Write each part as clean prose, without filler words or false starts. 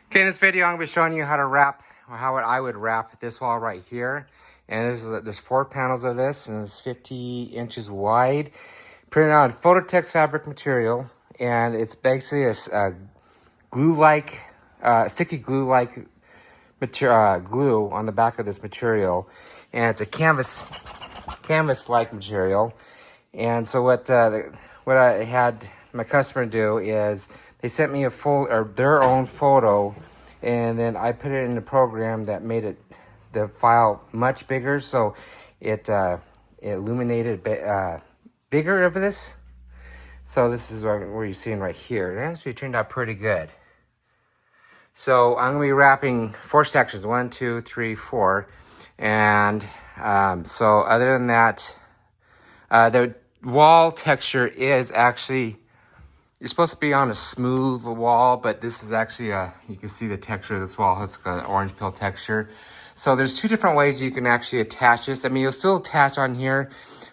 Okay, in this video, I'm going to be showing you how to wrap, or how I would wrap this wall right here. And there's 4 panels of this, and it's 50 inches wide. Printed on Phototex fabric material, and it's basically a glue-like, sticky glue-like material, glue on the back of this material. And it's a canvas-like material. And so what I had my customer do is they sent me their own photo, and then I put it in a program that made the file much bigger, so it illuminated bigger of this. So this is what you're seeing right here. It actually turned out pretty good. So I'm gonna be wrapping 4 sections, 1, 2, 3, 4, and so other than that, the wall texture is actually, you're supposed to be on a smooth wall, but this is actually you can see the texture of this wall. It's got an orange peel texture. So there's 2 different ways you can actually attach this. I mean, you'll still attach on here,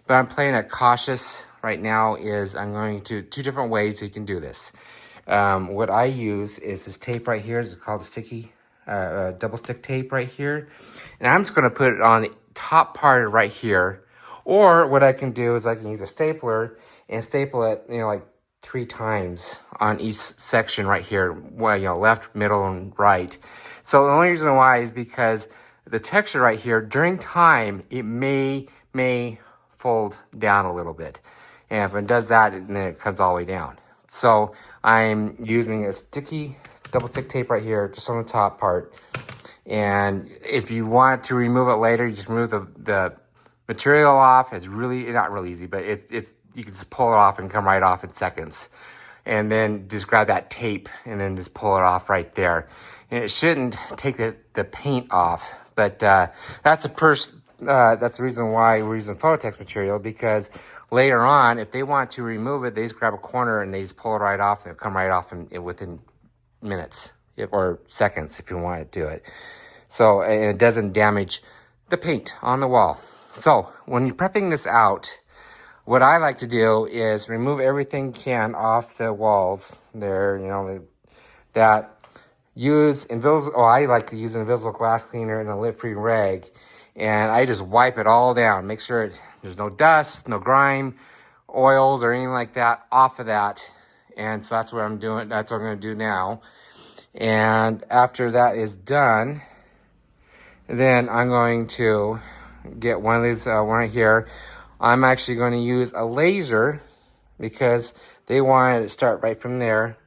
but I'm playing it cautious right now. I'm going to 2 different ways you can do this. What I use is this tape right here. It's called a sticky double stick tape right here. And I'm just going to put it on the top part right here. Or what I can do is I can use a stapler and staple it, like 3 times on each section right here. Well, left, middle, and right. So the only reason why is because the texture right here, during time, it may fold down a little bit. And if it does that, then it comes all the way down. So I'm using a sticky double stick tape right here, just on the top part. And if you want to remove it later, you just remove the material off. It's really not really easy, but it's you can just pull it off and come right off in seconds. And then just grab that tape and then just pull it off right there. And it shouldn't take the paint off, but that's the reason why we're using Phototex material, because later on, if they want to remove it, they just grab a corner and they just pull it right off, and it'll come right off within minutes or seconds if you want to do it. So, and it doesn't damage the paint on the wall. So when you're prepping this out, what I like to do is remove everything you can off the walls there, that use invisible, I like to use an invisible glass cleaner and a lint-free rag, and I just wipe it all down, make sure there's no dust, no grime, oils, or anything like that off of that. And so that's what I'm doing. That's what I'm going to do now. And after that is done, then I'm going to get one of these, one right here. I'm actually going to use a laser because they wanted to start right from there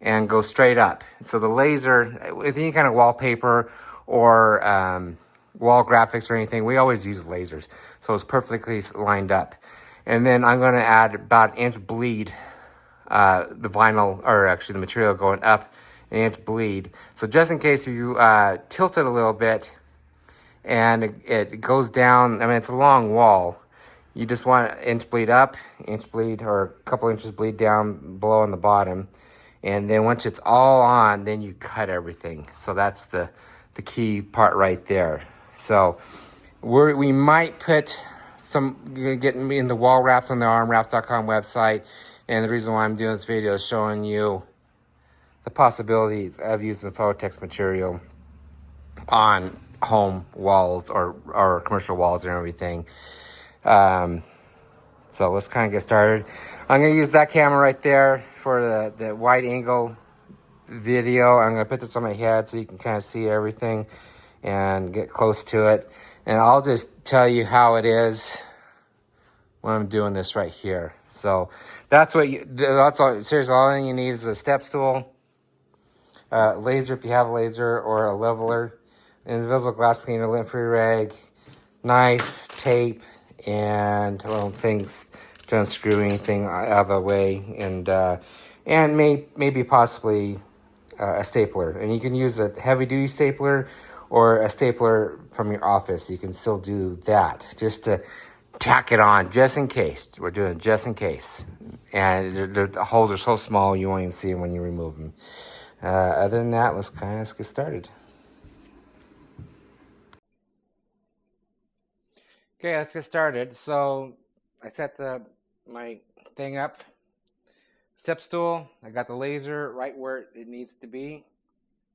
and go straight up. So the laser, with any kind of wallpaper or wall graphics or anything, we always use lasers. So it's perfectly lined up. And then I'm going to add about an inch bleed, the vinyl, or actually the material going up an inch bleed. So just in case you tilt it a little bit and it goes down, I mean, it's a long wall. You just want an inch bleed up, inch bleed, or a couple inches bleed down below on the bottom. And then once it's all on, then you cut everything. So that's the key part right there. So we might put getting in the wall wraps on the armwraps.com website. And the reason why I'm doing this video is showing you the possibilities of using Phototex material on home walls or commercial walls and everything. So let's kind of get started. I'm going to use that camera right there for the wide angle video. I'm going to put this on my head so you can kind of see everything and get close to it. And I'll just tell you how it is when I'm doing this right here. So that's all. Seriously, all you need is a step stool, laser if you have a laser, or a leveler, invisible glass cleaner, lint-free rag, knife, tape, and things to unscrew anything out of the way, and maybe possibly a stapler. And you can use a heavy-duty stapler or a stapler from your office. You can still do that just to tack it on, just in case. We're doing it just in case. And the holes are so small you won't even see them when you remove them. Other than that, let's get started. Okay, let's get started. So I set my thing up, step stool. I got the laser right where it needs to be.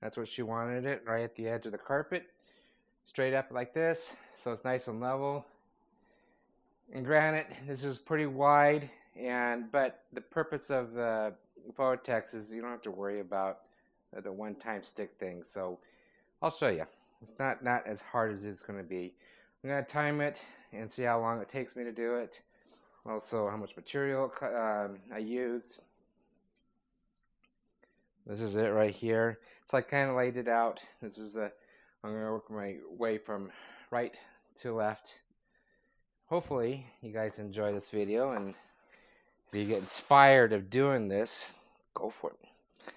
That's what she wanted it, right at the edge of the carpet. Straight up like this, so it's nice and level. And granted, this is pretty wide, but the purpose of the photo text is you don't have to worry about the one-time stick thing. So I'll show you. It's not as hard as it's going to be. I'm going to time it and see how long it takes me to do it. Also, how much material I used. This is it right here. So I kind of laid it out. I'm going to work my way from right to left. Hopefully you guys enjoy this video, and if you get inspired of doing this, go for it.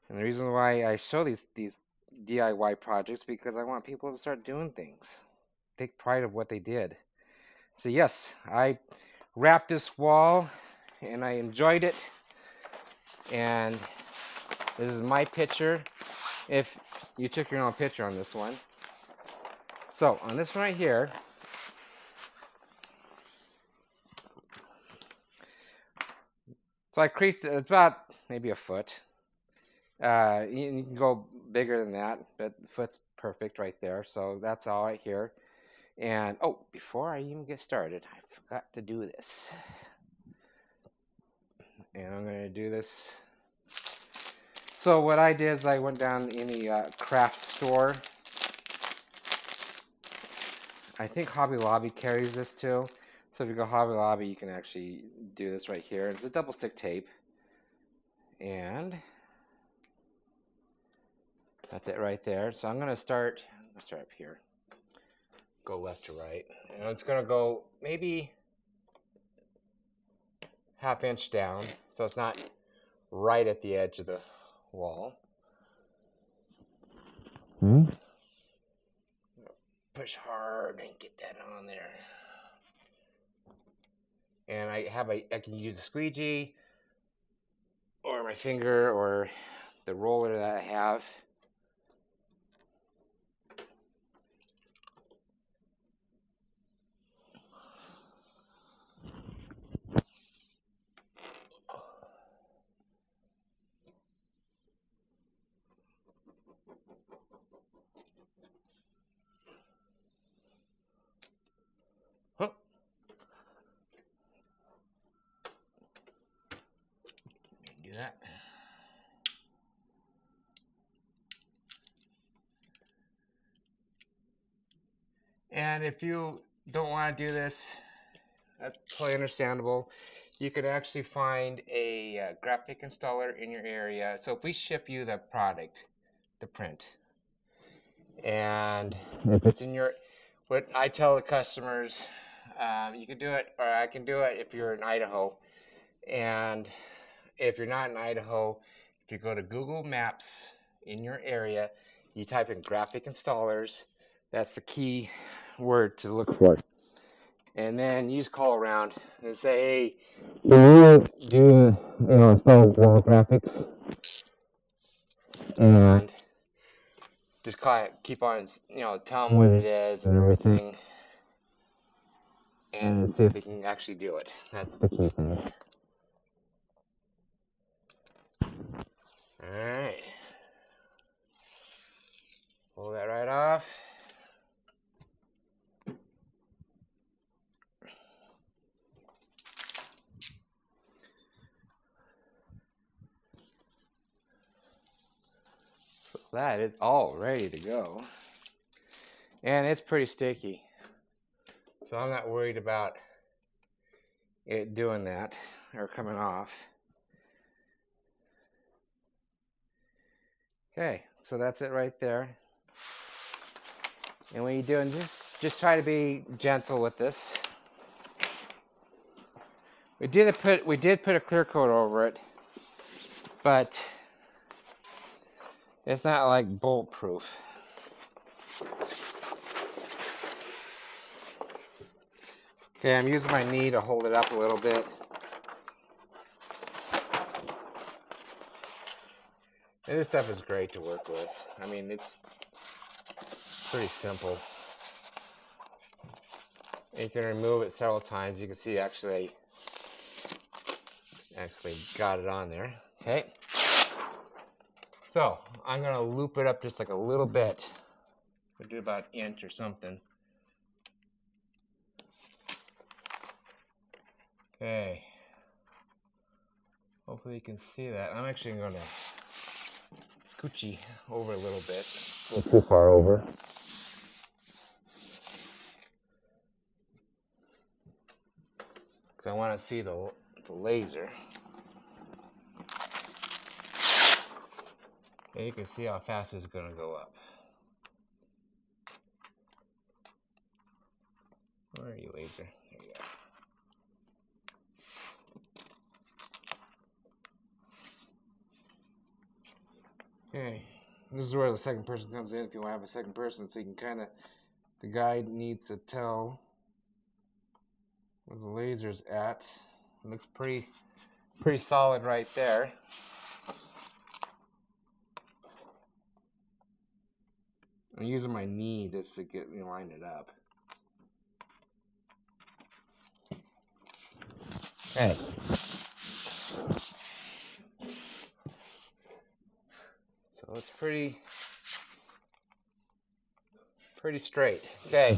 And the reason why I show these DIY projects, because I want people to start doing things, take pride of what they did. So yes, I wrapped this wall and I enjoyed it, and this is my picture if you took your own picture on this one. So on this one right here, so I creased it. It's about maybe a foot. You can go bigger than that, but the foot's perfect right there. So that's all right here. And oh, before I even get started, I forgot to do this. And I'm going to do this. So what I did is I went down in the craft store. I think Hobby Lobby carries this too. So if you go Hobby Lobby, you can actually do this right here. It's a double stick tape. And that's it right there. So I'm going to start up here. Go left to right. And it's going to go maybe ½ inch down. So it's not right at the edge of the wall. Push hard and get that on there. And I can use a squeegee or my finger or the roller that I have. Do that. And if you don't want to do this, that's totally understandable. You could actually find a graphic installer in your area. So if we ship you the product, the print, and if it's in your, what I tell the customers, you can do it, or I can do it if you're in Idaho. And if you're not in Idaho, if you go to Google Maps in your area, you type in graphic installers. That's the key word to look for. And then you just call around and say, hey, can you do install wall graphics? And just keep on, tell them what it is and everything, and see if they can actually do it. That's the key thing. All right, pull that right off. So that is all ready to go, and it's pretty sticky, so I'm not worried about it doing that or coming off. Okay, so that's it right there. And when you're doing this, just try to be gentle with this. We did put a clear coat over it, but it's not like bulletproof. Okay, I'm using my knee to hold it up a little bit. And this stuff is great to work with. I mean, it's pretty simple. You can remove it several times. You can see actually got it on there. Okay. So I'm gonna loop it up just like a little bit. We'll do about an inch or something. Okay. Hopefully you can see that. I'm actually gonna scoochie over a little bit. A little too far over. Because I want to see the laser. And you can see how fast it's going to go up. Where are you, laser? There you go. Okay. This is where the second person comes in if you want to have a second person, so you can kind of, the guide needs to tell where the laser's at. It looks pretty solid right there. I'm using my knee just to get me line it up. Okay. So it's pretty straight. Okay.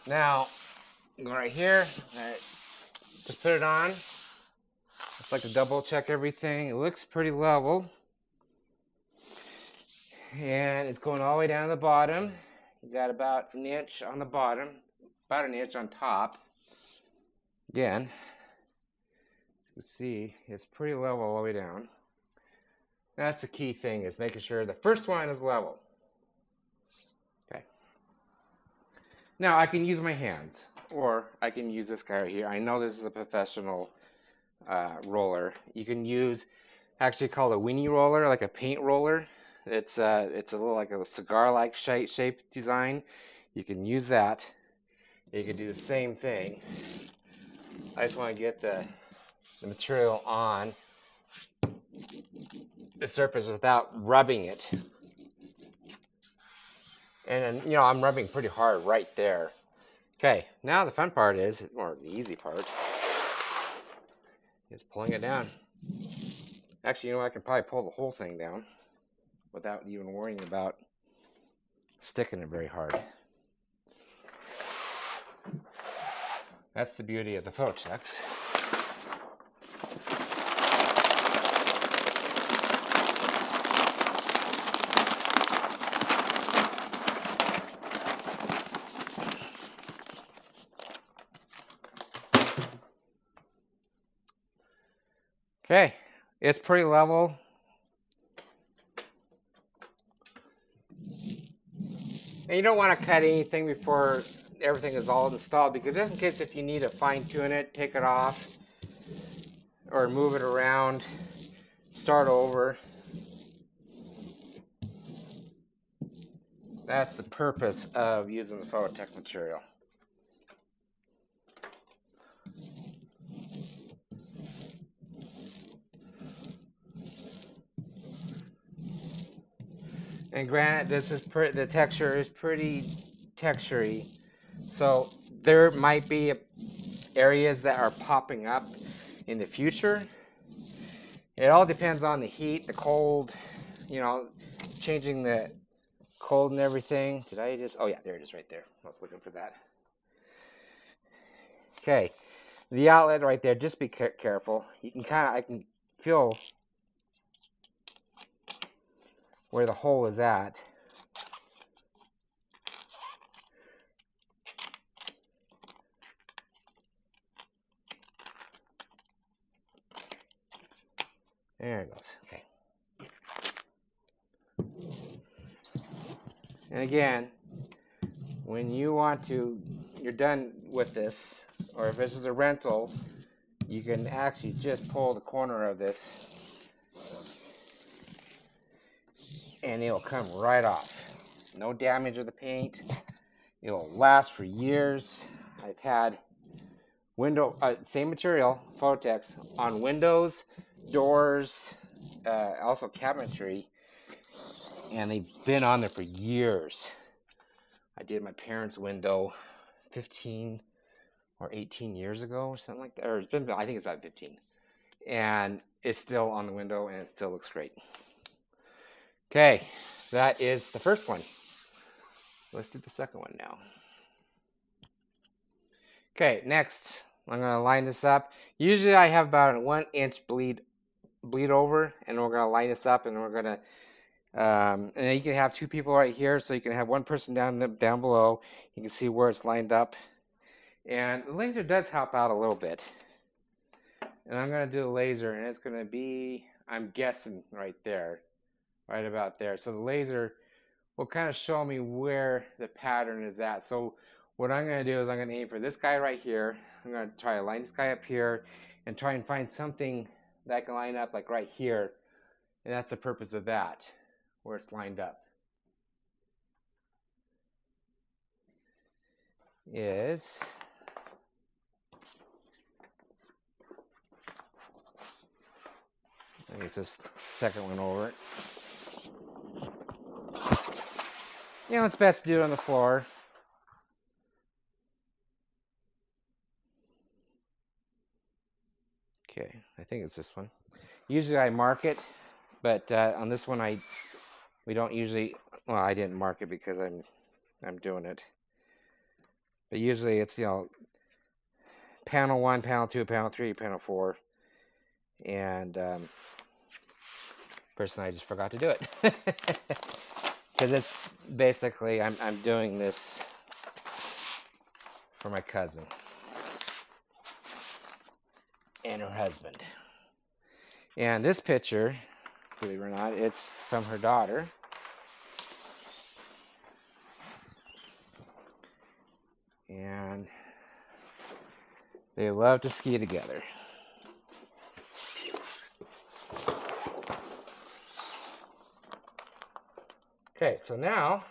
Now, go right here. All right. Just put it on. Just like to double check everything. It looks pretty level. And it's going all the way down to the bottom. You got about an inch on the bottom, about an inch on top. Again, as you can see, it's pretty level all the way down. That's the key thing, is making sure the first one is level. Okay. Now I can use my hands, or I can use this guy right here. I know this is a professional roller. You can use, actually called a weenie roller, like a paint roller. It's a little like a cigar-like shape design. You can use that. You can do the same thing. I just want to get the material on the surface without rubbing it. And then, I'm rubbing pretty hard right there. Okay, now the fun part is, or the easy part, is pulling it down. Actually, I can probably pull the whole thing down without even worrying about sticking it very hard. That's the beauty of the Phototex. Okay, it's pretty level. And you don't want to cut anything before everything is all installed, because just in case if you need to fine tune it, take it off, or move it around, start over. That's the purpose of using the Phototex material. And granted, this is the texture is pretty textury, so there might be areas that are popping up in the future. It all depends on the heat, the cold, changing the cold and everything. Did I just? Oh yeah, there it is right there. I was looking for that. Okay, the outlet right there. Just be careful. You can I can feel where the hole is at. There it goes. Okay. And again, when you're done with this, or if this is a rental, you can actually just pull the corner of this and it'll come right off. No damage of the paint. It'll last for years. I've had same material, Phototex, on windows, doors, also cabinetry, and they've been on there for years. I did my parents' window 15 or 18 years ago or something like that, or I think it's about 15, and it's still on the window and it still looks great. Okay, that is the first one. Let's do the second one now. Okay, next I'm going to line this up. Usually I have about a 1-inch bleed over, and we're going to line this up, and we're going to and then you can have two people right here, so you can have one person down below. You can see where it's lined up, and the laser does help out a little bit. And I'm going to do a laser, and it's going to be, I'm guessing, right there, right about there. So the laser will kind of show me where the pattern is at. So what I'm going to do is I'm going to aim for this guy right here. I'm going to try to line this guy up here and try and find something that can line up like right here. And that's the purpose of that, where it's lined up. Is I guess this second one over. You know, it's best to do it on the floor. Okay, I think it's this one. Usually I mark it, but on this one we don't usually. Well, I didn't mark it because I'm doing it. But usually it's, you know, panel 1, panel 2, panel 3, panel 4, and personally I just forgot to do it because it's basically I'm doing this for my cousin and her husband. And this picture, believe it or not, it's from her daughter. And they love to ski together. Okay, so now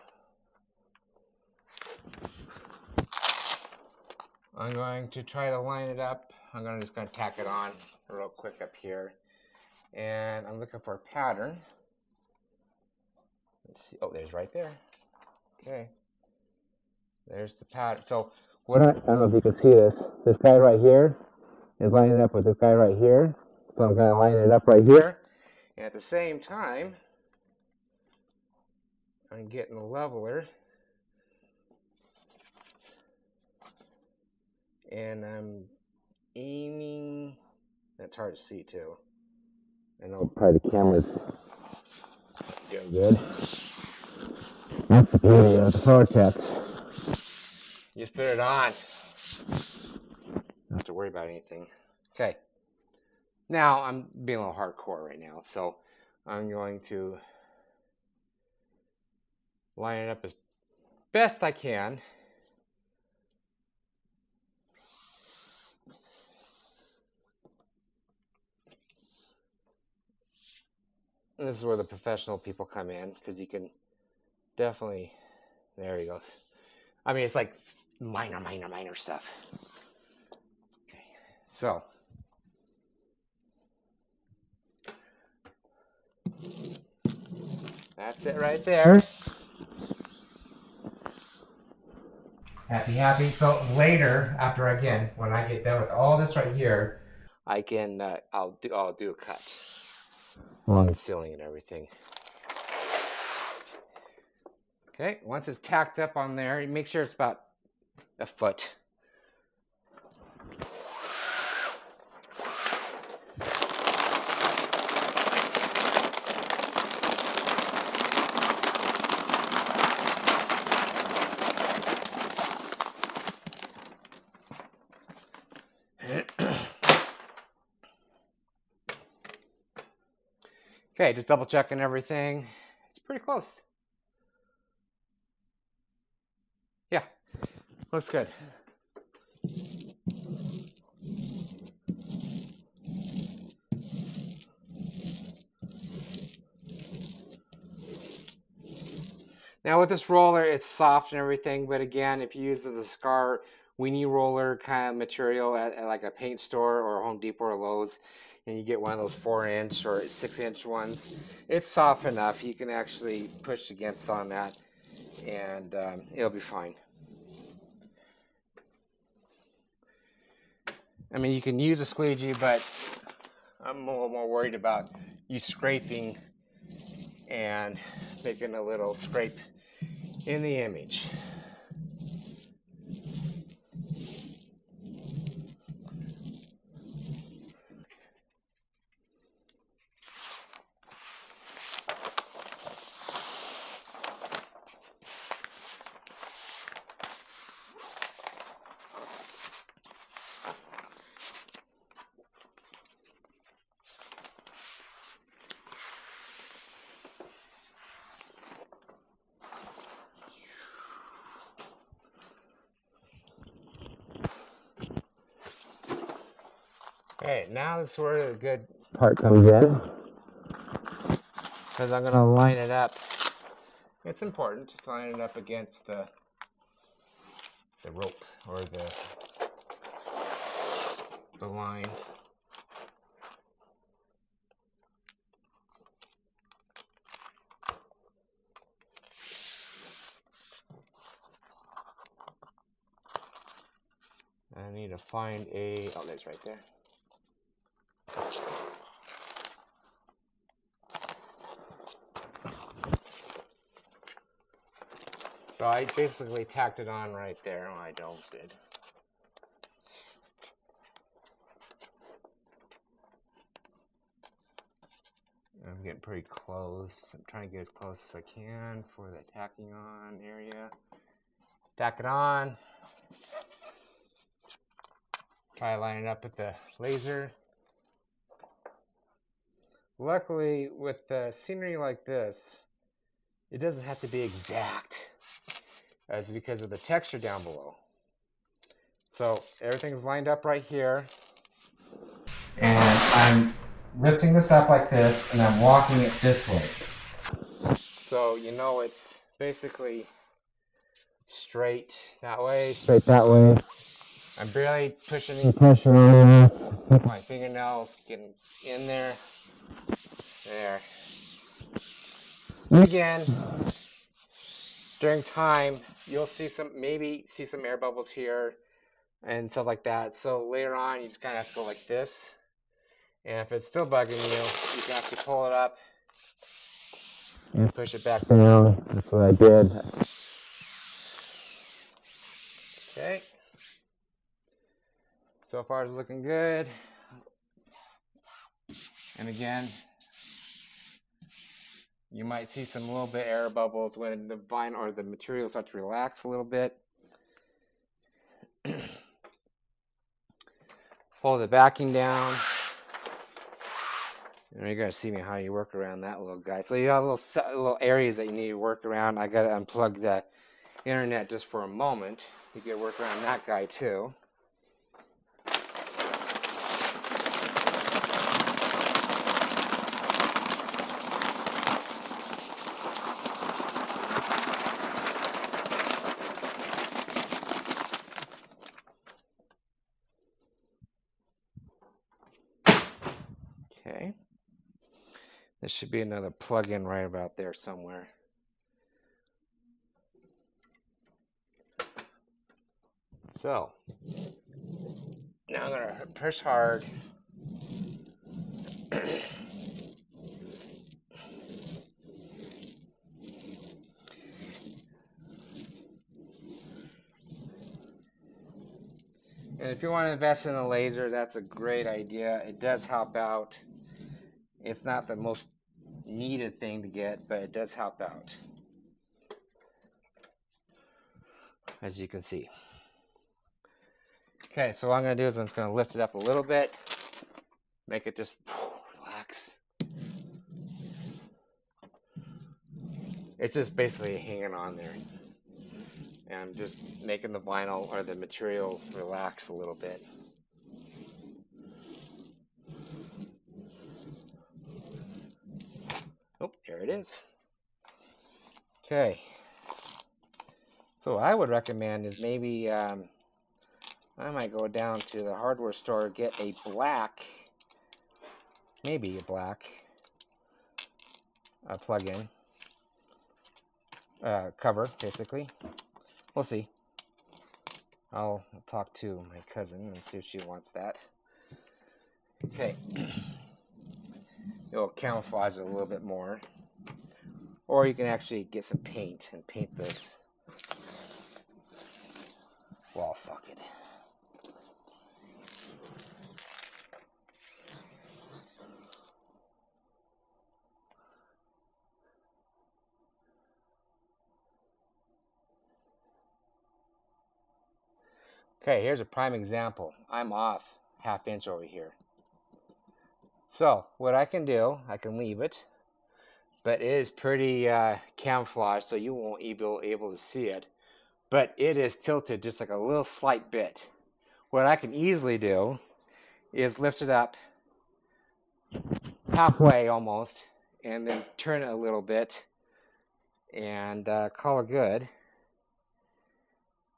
I'm going to try to line it up. I'm just going to tack it on real quick up here. And I'm looking for a pattern. Let's see. Oh, there's right there. Okay. There's the pattern. So what I don't know if you can see this. This guy right here is lining up with this guy right here. So I'm going to line it up right here. And at the same time, I'm getting a leveler. And I'm aiming. That's hard to see too. I know probably the camera's doing good. That's the beauty of the Vortex. You just put it on. Don't have to worry about anything. Okay. Now I'm being a little hardcore right now, so I'm going to line it up as best I can. And this is where the professional people come in, because you can definitely, there he goes. I mean, it's like minor stuff. Okay, so that's it right there. Happy. So later, after again, when I get done with all this right here, I can I'll do a cut along the ceiling and everything. Okay, once it's tacked up on there, you make sure it's about a foot. Okay, just double checking everything. It's pretty close. Yeah, looks good. Now with this roller, it's soft and everything, but again, if you use the Scar weenie roller kind of material at like a paint store or Home Depot or Lowe's, and you get one of those 4-inch or 6-inch ones, it's soft enough. You can actually push against on that, and it'll be fine. I mean, you can use a squeegee, but I'm a little more worried about you scraping and making a little scrape in the image. Okay, now this is where the good part comes in, because I'm going to line it up. It's important to line it up against the rope or the line. I need to find a, oh, there's right there. So I basically tacked it on right there. Oh, I don't did. I'm getting pretty close. I'm trying to get as close as I can for the tacking on area. Tack it on. Try to line it up with the laser. Luckily, with the scenery like this, it doesn't have to be exact. That's because of the texture down below. So everything's lined up right here. And I'm lifting this up like this, and I'm walking it this way. So you know it's basically straight that way, straight that way. I'm barely pushing any pressure on this. My fingernails getting in there. There. And again, during time, you'll see maybe some air bubbles here and stuff like that. So later on, you just kind of have to go like this. And if it's still bugging you, you can actually pull it up and push it back down. That's what I did. Okay. So far it's looking good. And again, you might see some little bit air bubbles when the vinyl or the material starts to relax a little bit. Fold the backing down. And you're gonna see me how you work around that little guy. So you got little areas that you need to work around. I gotta unplug the internet just for a moment. You can work around that guy too. Okay. There should be another plug-in right about there somewhere. So, now I'm going to push hard. And if you want to invest in a laser, that's a great idea. It does help out. It's not the most needed thing to get, but it does help out, as you can see. Okay, so what I'm going to do is I'm just going to lift it up a little bit, make it just relax. It's just basically hanging on there. And I'm just making the vinyl or the material relax a little bit. Oh, there it is. Okay. So what I would recommend is maybe I might go down to the hardware store, get a black, maybe a black plug-in cover, basically. We'll see. I'll talk to my cousin and see if she wants that. Okay. It'll camouflage it a little bit more. Or you can actually get some paint and paint this wall socket. Okay, here's a prime example. I'm off ½ inch over here. So what I can do, I can leave it, but it is pretty camouflaged, so you won't be able to see it. But it is tilted just like a little slight bit. What I can easily do is lift it up halfway almost, and then turn it a little bit, and call it good.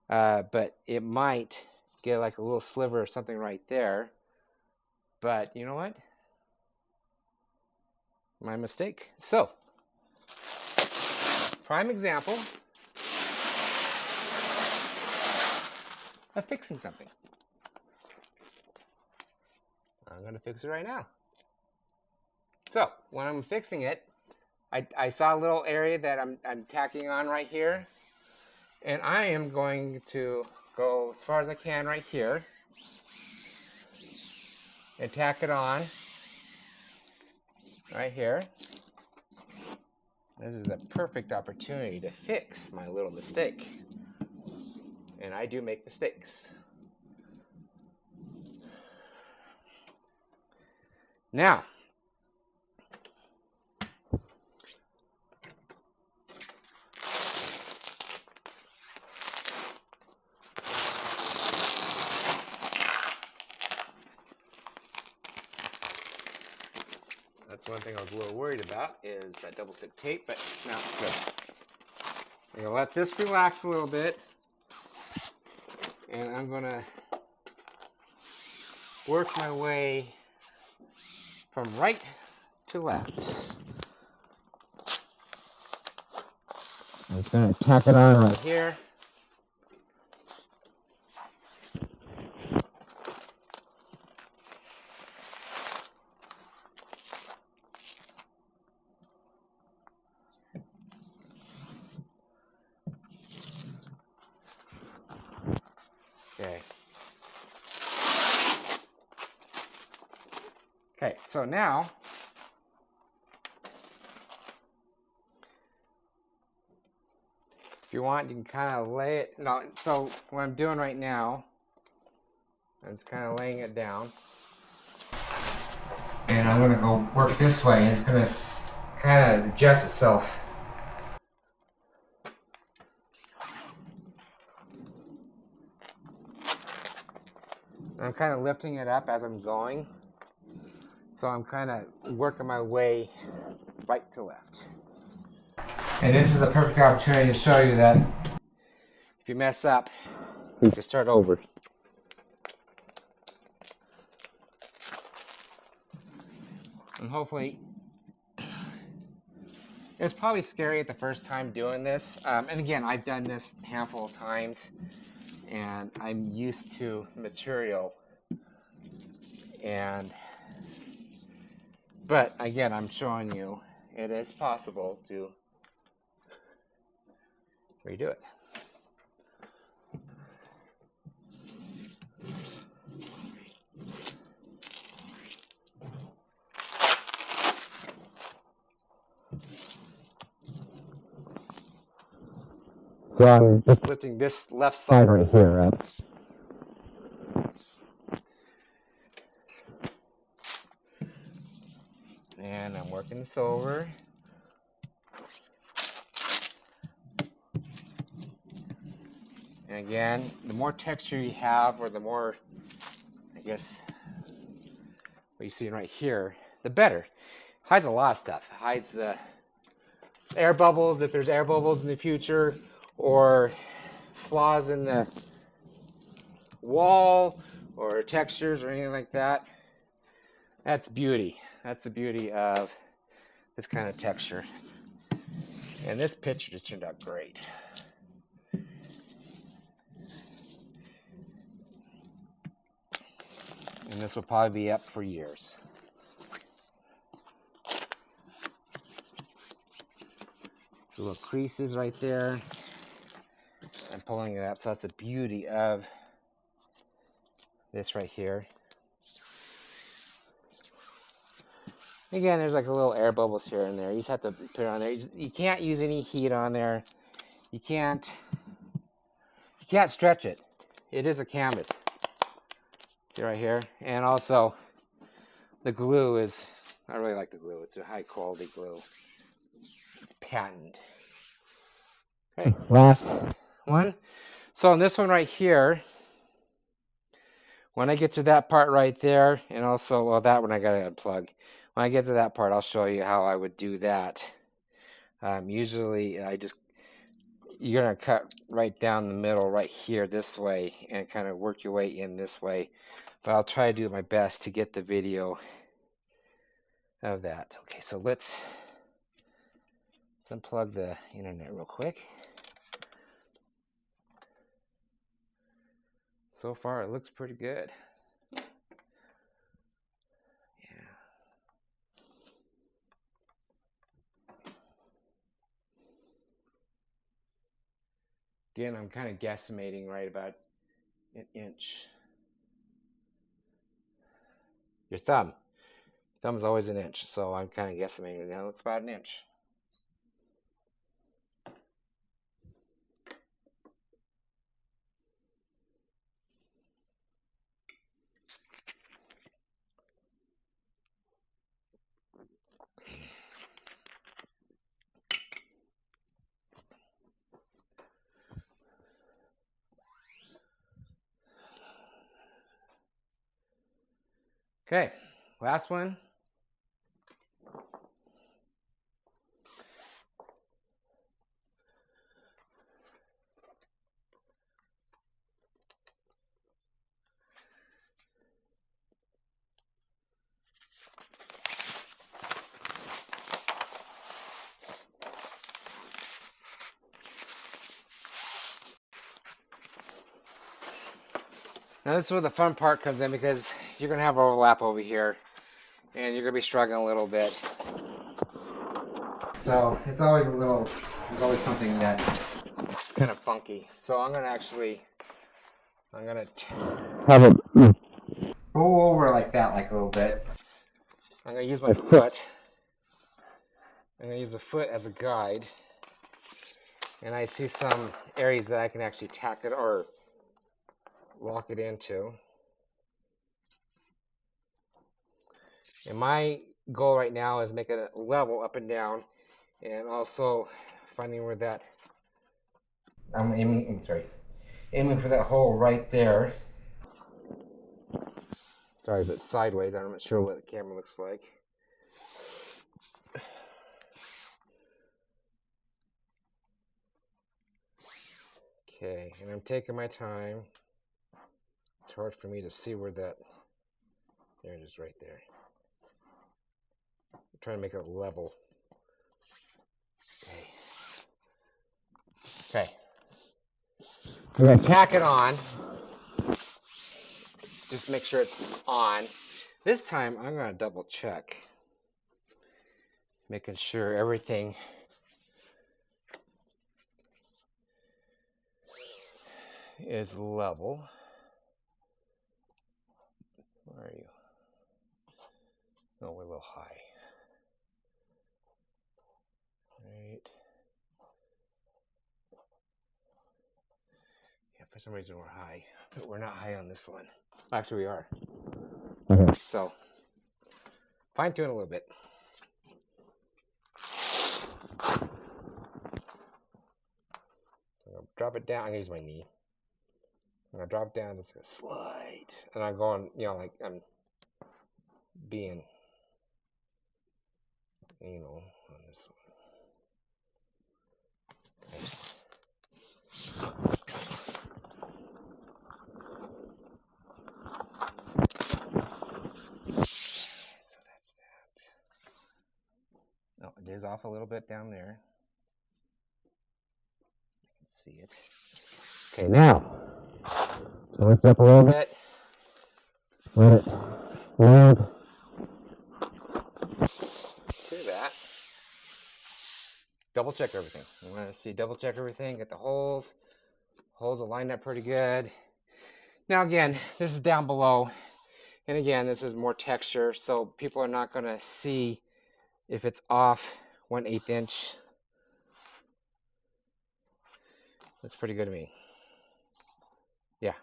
But it might get like a little sliver or something right there. But you know what? My mistake. So, prime example of fixing something. I'm going to fix it right now. So, when I'm fixing it, I saw a little area that I'm tacking on right here. And I am going to go as far as I can right here and tack it on right here. This is a perfect opportunity to fix my little mistake. And I do make mistakes. Now, that's one thing I was a little worried about, is that double stick tape, but no, good. I'm gonna let this relax a little bit, and I'm gonna work my way from right to left. I'm just gonna tack it on right here. Okay. Okay, so now if you want, you can kind of lay it. No, so what I'm doing right now, I'm just kind of laying it down. And I'm going to go work this way, and it's going to kind of adjust itself. I'm kind of lifting it up as I'm going. So I'm kind of working my way right to left. And this is a perfect opportunity to show you that if you mess up, you can start over. And hopefully, it's probably scary at the first time doing this. And again, I've done this a handful of times, and I'm used to material. But again, I'm showing you it is possible to redo it. So I'm just lifting this left side right here up. And I'm working this over. And again, the more texture you have, or the more, I guess, what you're seeing right here, the better. Hides a lot of stuff. It hides the air bubbles, if there's air bubbles in the future, or flaws in the wall, or textures, or anything like that. That's beauty. That's the beauty of this kind of texture. And this picture just turned out great. And this will probably be up for years. The little creases right there. I'm pulling it up, so that's the beauty of this right here. Again, there's like a little air bubbles here and there. You just have to put it on there. You can't use any heat on there. You can't stretch it. It is a canvas. See right here? And also, the glue is, I really like the glue. It's a high quality glue. It's patent. Okay, last one. So on this one right here, when I get to that part right there, and also, well, that one I gotta unplug. When I get to that part, I'll show you how I would do that. Usually, you're gonna cut right down the middle right here this way and kind of work your way in this way. But I'll try to do my best to get the video of that. Okay, so let's unplug the internet real quick. So far, it looks pretty good. Again, I'm kind of guesstimating right about an inch. Your thumb. Thumb is always an inch, so I'm kind of guesstimating. Now it looks about an inch. Okay, last one. Now this is where the fun part comes in, because you're going to have overlap over here and you're going to be struggling a little bit. So it's always there's always something that's kind of funky. So I'm going to have it go over like that, like a little bit. I'm going to use my foot. I'm going to use the foot as a guide. And I see some areas that I can actually tack it or lock it into. And my goal right now is make it level up and down, and also finding where that I'm aiming for that hole right there. Sorry, but sideways. I'm not sure what the camera looks like. Okay, and I'm taking my time. It's hard for me to see where that. There it is, right there. I'm trying to make it level. Okay. I'm going to tack it on. Just make sure it's on. This time, I'm going to double check. Making sure everything is level. Where are you? Oh, we're a little high. Right. Yeah, for some reason we're high, but we're not high on this one. Actually, we are. Okay. So, fine tune a little bit. I'm gonna drop it down. I'm gonna use my knee. I'm gonna drop it down. It's gonna slide, and I'm going, like I'm being anal on this one. Okay. So that's that. Oh, it is off a little bit down there. You can see it. Okay, now, so lift it up a little bit. Let it load to that. double check everything. I want to see double check everything, get the holes. Holes will line up pretty good. Now again, this is down below. And again, this is more texture, so people are not going to see if it's off 1/8 inch. That's pretty good to me. Yeah.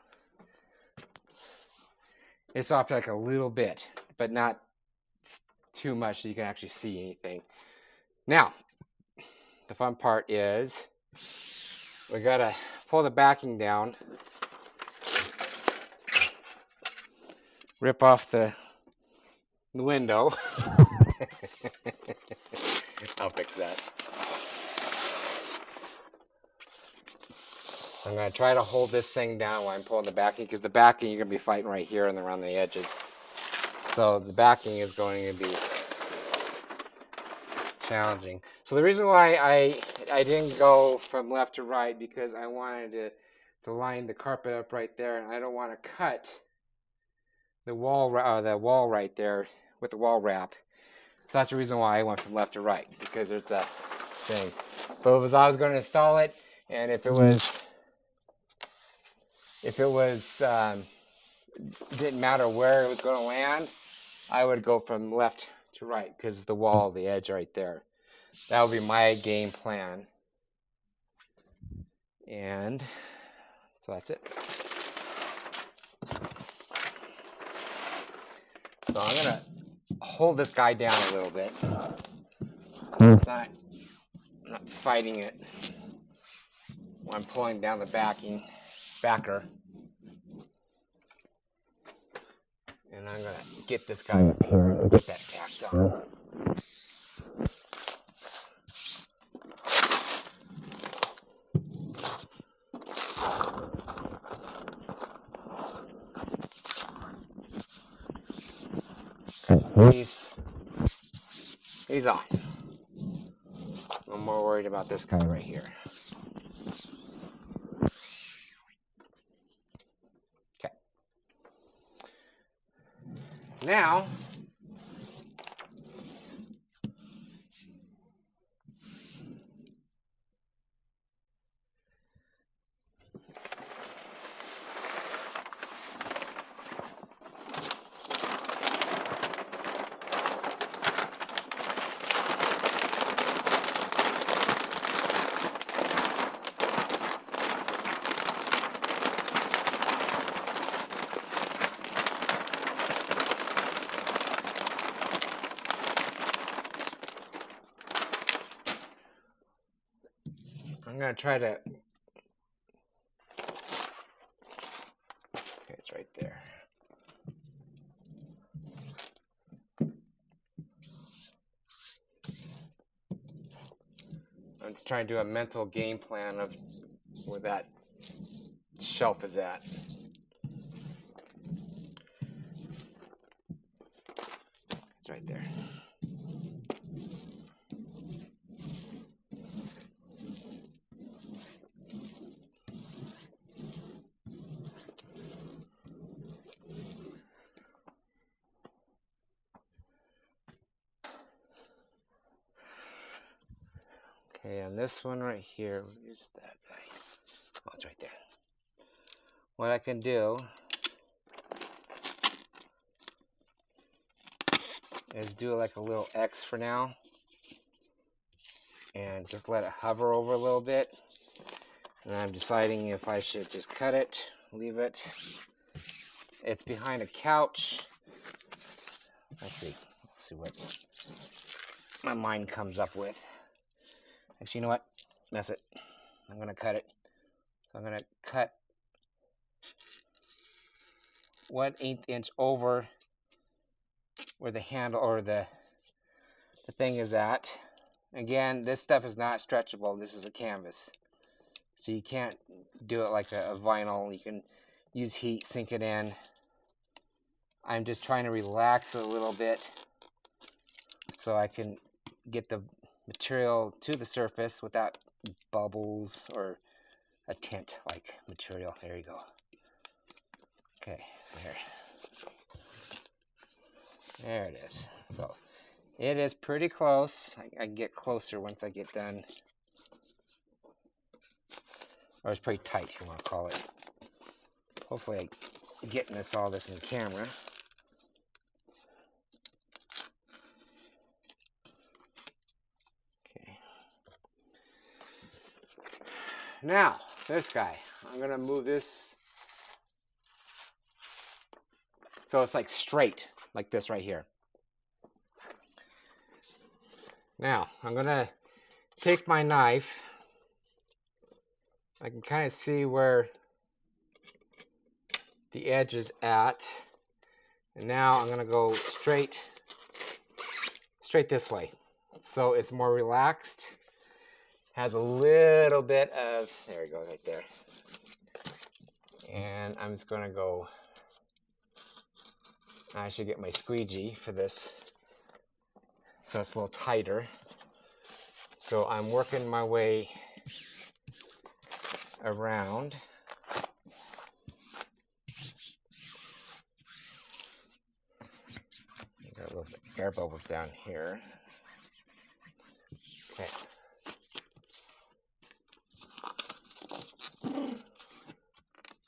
It's off like a little bit, but not too much so you can actually see anything. Now, the fun part is we got to pull the backing down, rip off the window. I'll fix that. I'm going to try to hold this thing down while I'm pulling the backing, because the backing you're going to be fighting right here and around the edges. So the backing is going to be challenging. So the reason why I didn't go from left to right, because I wanted to line the carpet up right there, and I don't want to cut the wall right there with the wall wrap. So that's the reason why I went from left to right, because there's a thing. But as I was going to install it, and if it was didn't matter where it was going to land, I would go from left to right, because the wall, the edge right there. That would be my game plan. And so that's it. So I'm going to hold this guy down a little bit. I'm not fighting it when I'm pulling down the backer. And I'm going to get this guy up here and get that tacked on. He's on. I'm more worried about this guy right here. Okay. Now, I'm going to try to... Okay, it's right there. I'm just trying to do a mental game plan of where that shelf is at. It's right there. Okay, and this one right here, where's that guy? Oh, it's right there. What I can do is do like a little X for now, and just let it hover over a little bit. And I'm deciding if I should just cut it, leave it. It's behind a couch. Let's see what my mind comes up with. Actually, you know what? Mess it. I'm going to cut it. So I'm going to cut 1/8 inch over where the handle or the thing is at. Again, this stuff is not stretchable. This is a canvas. So you can't do it like a vinyl. You can use heat, sink it in. I'm just trying to relax it a little bit so I can get the material to the surface without bubbles or a tint like material. There you go. Okay, there it is. So It is pretty close. I can get closer once I get done. Or it's pretty tight, if you want to call it. Hopefully I'm getting all this in the camera. Okay. Now, this guy. I'm going to move this so it's like straight, like this right here. Now, I'm going to take my knife. I can kind of see where the edge is at. And now I'm going to go straight this way. So it's more relaxed. Has a little bit of, there we go, right there. And I'm just going to go, I should get my squeegee for this so it's a little tighter. So I'm working my way around. Got a little air bubbles down here. Okay.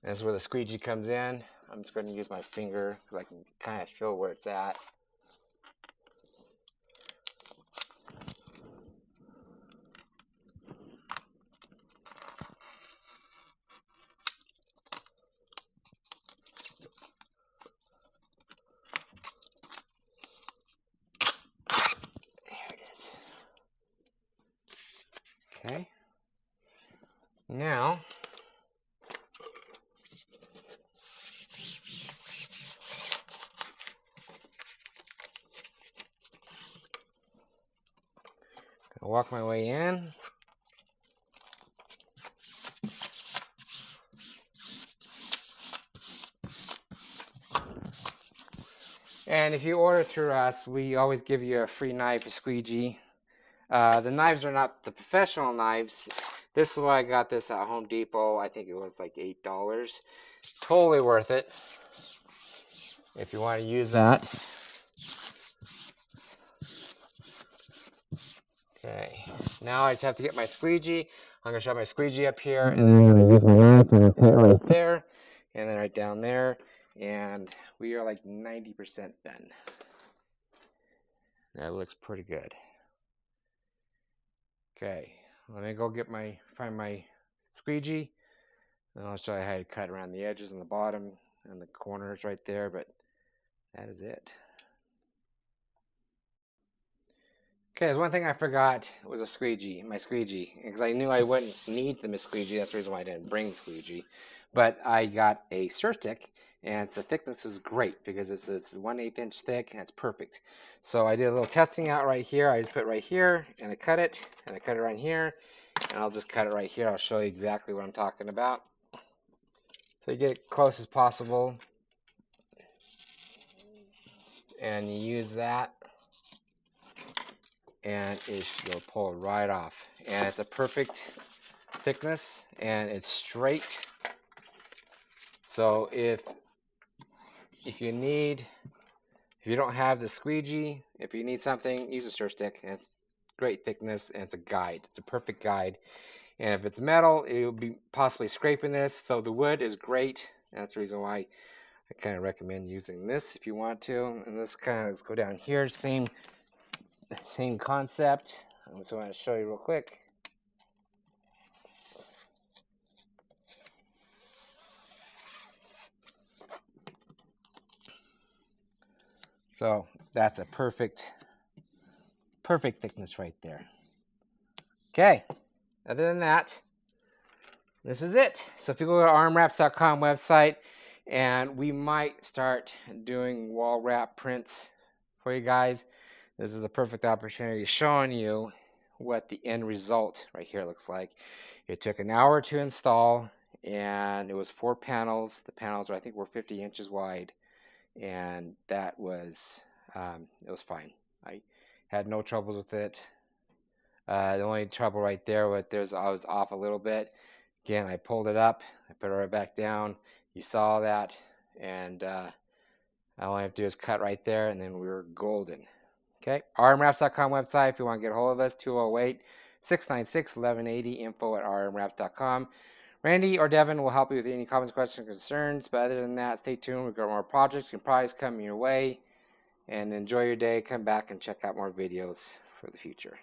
This is where the squeegee comes in. I'm just going to use my finger because I can kind of feel where it's at. There it is. Okay. Now, I'll walk my way in. And if you order through us, we always give you a free knife, a squeegee. The knives are not the professional knives. This is why I got this at Home Depot. I think it was like $8. Totally worth it if you want to use that. Okay, now I just have to get my squeegee. I'm going to shove my squeegee up here, and then I'm going to use my knife and put it right there, and then right down there, and we are like 90% done. That looks pretty good. Okay, let me go find my squeegee, and I'll show you how to cut around the edges and the bottom and the corners right there, but that is it. Okay, there's one thing I forgot was a squeegee, my squeegee, because I knew I wouldn't need the squeegee. That's the reason why I didn't bring the squeegee. But I got a stir stick, and the thickness is great because it's 1/8 inch thick, and it's perfect. So I did a little testing out right here. I just put it right here, and I cut it, and I cut it right here, and I'll just cut it right here. I'll show you exactly what I'm talking about. So you get it close as possible, and you use that. And you'll pull it right off, and it's a perfect thickness, and it's straight. So if you don't have the squeegee, if you need something, use a stir stick. And it's great thickness, and it's a guide. It's a perfect guide. And if it's metal, you'll be possibly scraping this. So the wood is great, and that's the reason why I kind of recommend using this if you want to. And this kind of, let's go down here, same concept. So I want to show you real quick. So that's a perfect thickness right there. Okay, other than that, this is it. So if you go to armwraps.com website, and we might start doing wall wrap prints for you guys. This is a perfect opportunity showing you what the end result right here looks like. It took an hour to install, and it was 4 panels. The panels, I think, were 50 inches wide, and that was it was fine. I had no troubles with it. The only trouble right there was I was off a little bit. Again, I pulled it up, I put it right back down. You saw that, and all I have to do is cut right there, and then we were golden. Okay, rmwraps.com website if you want to get a hold of us, 208-696-1180, info@rmwraps.com. Randy or Devin will help you with any comments, questions, or concerns. But other than that, stay tuned. We've got more projects and prizes coming your way. And enjoy your day. Come back and check out more videos for the future.